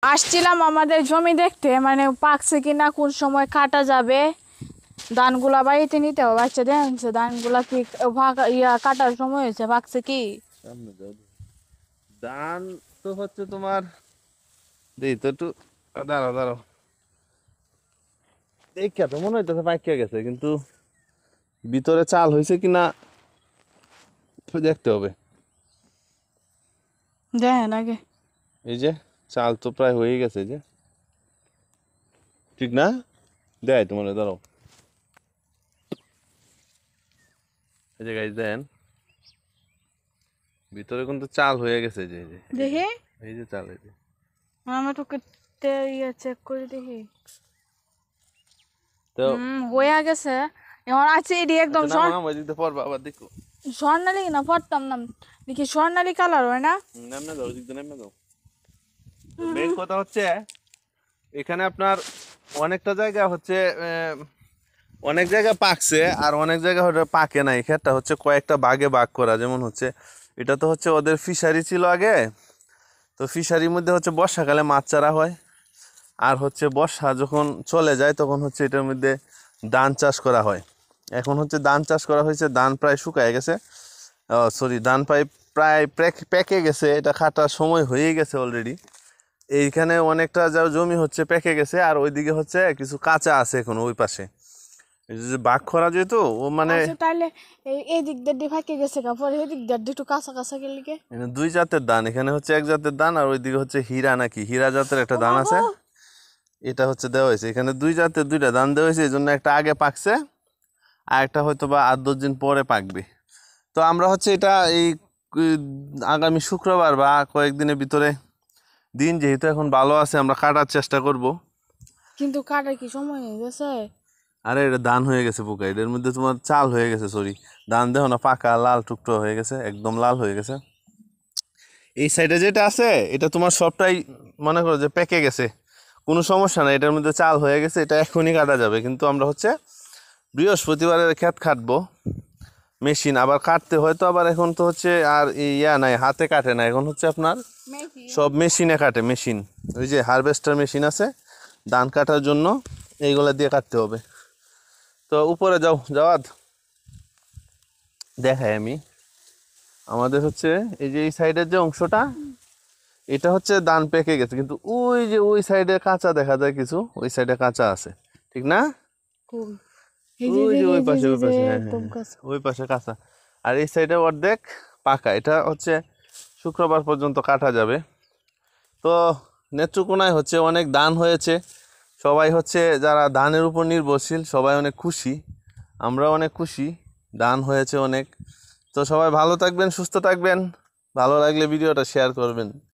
আসছিলাম আমাদের জমি দেখতে, মানে পাকছে কিনা, কোন সময় কাটা যাবে। ধানগুলা বাড়িতে নিতে হবে। আচ্ছা দেখছে ধানগুলা কি কাটার সময় হয়েছে, পাকছে কি? সামনে দাও। ধান তো হচ্ছে তোমার, দেই তো একটু, দাঁড়াও দাঁড়াও, দেখা তো মনে হইতেছে পাইকা গেছে, কিন্তু ভিতরে চাল হয়েছে কিনা দেখতে হবে। দেখেন আগে। এই যে চাল তো প্রায় হয়ে গেছে, যে ঠিক না, দেয় তোমার, দাঁড়াও। এই যে গাইজ দেন, ভিতরে কিন্তু চাল হয়ে গেছে, যে এই যে দেখি এই যে চাল, এই যে আমি তোকে চেক করে দেখি। তো হয়ে গেছে এখন। আছে এটি একদম আচ্ছা, নাম ওই দিক দিয়ে পড়বা আবার দেখো। স্বর্ণালী না, পড়তাম না দেখি, স্বর্ণালী কালার হয় না? নামে দাও, ওই দিক দিয়ে নামে দাও। মেইন কথা হচ্ছে এখানে আপনার অনেকটা জায়গা হচ্ছে, অনেক জায়গা পাকছে আর অনেক জায়গা হচ্ছে পাকে নাই। ক্ষেতটা হচ্ছে কয়েকটা ভাগে ভাগ করা। যেমন হচ্ছে এটা তো হচ্ছে ওদের ফিশারি ছিল আগে, তো ফিশারির মধ্যে হচ্ছে বর্ষাকালে মাছ চারা হয়, আর হচ্ছে বর্ষা যখন চলে যায় তখন হচ্ছে এটার মধ্যে ধান চাষ করা হয়। এখন হচ্ছে ধান চাষ করা হয়েছে, ধান প্রায় শুকায় গেছে, সরি ধান প্রায় প্রায় পেকে গেছে, এটা কাটার সময় হয়ে গেছে অলরেডি। এইখানে অনেকটা যা জমি হচ্ছে পেকে গেছে, আর ওইদিকে হচ্ছে কিছু কাঁচা আছে এখন ওই পাশে। এই যে বাঘ খরা যেহেতু ও মানে আচ্ছা তাহলে এই দিক দিয়ে ফাঁকে গেছে, কাপড় এই দিক দিয়ে একটু কাঁচা কাঁচা গেলে কে? দুই জাতের ধান, এখানে হচ্ছে এক জাতের ধান, আর ওইদিকে হচ্ছে হীরা নাকি হীরা জাতের একটা ও ধান বাবু। আছে, এটা হচ্ছে দেওয়া হয়েছে। এখানে দুই জাতের দুইটা ধান দেওয়া হয়েছে, এই জন্য একটা আগে পাকছে আর একটা হয়তো বা 8-10 দিন পরে পাকবে। তো আমরা হচ্ছে এটা এই আগামী শুক্রবার বা কয়েকদিনের ভিতরে, দিন যেহেতু এখন ভালো আছে, আমরা কাটার চেষ্টা করব। কিন্তু কাটার কি সময় হয়ে গেছে? আরে এটা ধান হয়ে গেছে পোকা, এটার মধ্যে তোমার চাল হয়ে গেছে, সরি ধান দেখো না, পাকা লাল টুকটো হয়ে গেছে, একদম লাল হয়ে গেছে। এই সাইডে যেটা আছে এটা তোমার সবটাই মনে করো যে পেকে গেছে, কোনো সমস্যা নাই, এটার মধ্যে চাল হয়ে গেছে, এটা এখনই কাটা যাবে। কিন্তু আমরা হচ্ছে বৃহস্পতিবারের ক্ষেত কাটবো, মেশিন আবার কাটতে হয়তো, আবার এখন তো হচ্ছে আর ইয়া নাই, হাতে কাটে না, এখন হচ্ছে আপনার সব মেশিনে কাটে, মেশিন, ওই যে হারভেস্টার মেশিন আছে ধান কাটার জন্য, এইগুলা দিয়ে কাটতে হবে। তো উপরে যাও, যাওয়াত দেখাই আমি। আমাদের হচ্ছে এই যে এই সাইডের যে অংশটা, এটা হচ্ছে ধান পেকে গেছে, কিন্তু ওই যে ওই সাইডে কাঁচা দেখা যায় কিছু, ওই সাইডে কাঁচা আছে, ঠিক না? ওই যে ওই পাশে, ওই পাশে, হ্যাঁ হ্যাঁ একদম হ্যাঁ, কাঁচা। ওই পাশে কাঁচা। আর এই সাইডে অর্ধেক পাকা। এটা হচ্ছে শুক্রবার পর্যন্ত কাটা যাবে। তো নেত্রকোনায় হচ্ছে অনেক ধান হয়েছে, সবাই হচ্ছে যারা ধানের উপর নির্ভরশীল সবাই অনেক খুশি, আমরা অনেক খুশি, ধান হয়েছে অনেক। তো সবাই ভালো থাকবেন, সুস্থ থাকবেন, ভালো লাগলে ভিডিওটা শেয়ার করবেন।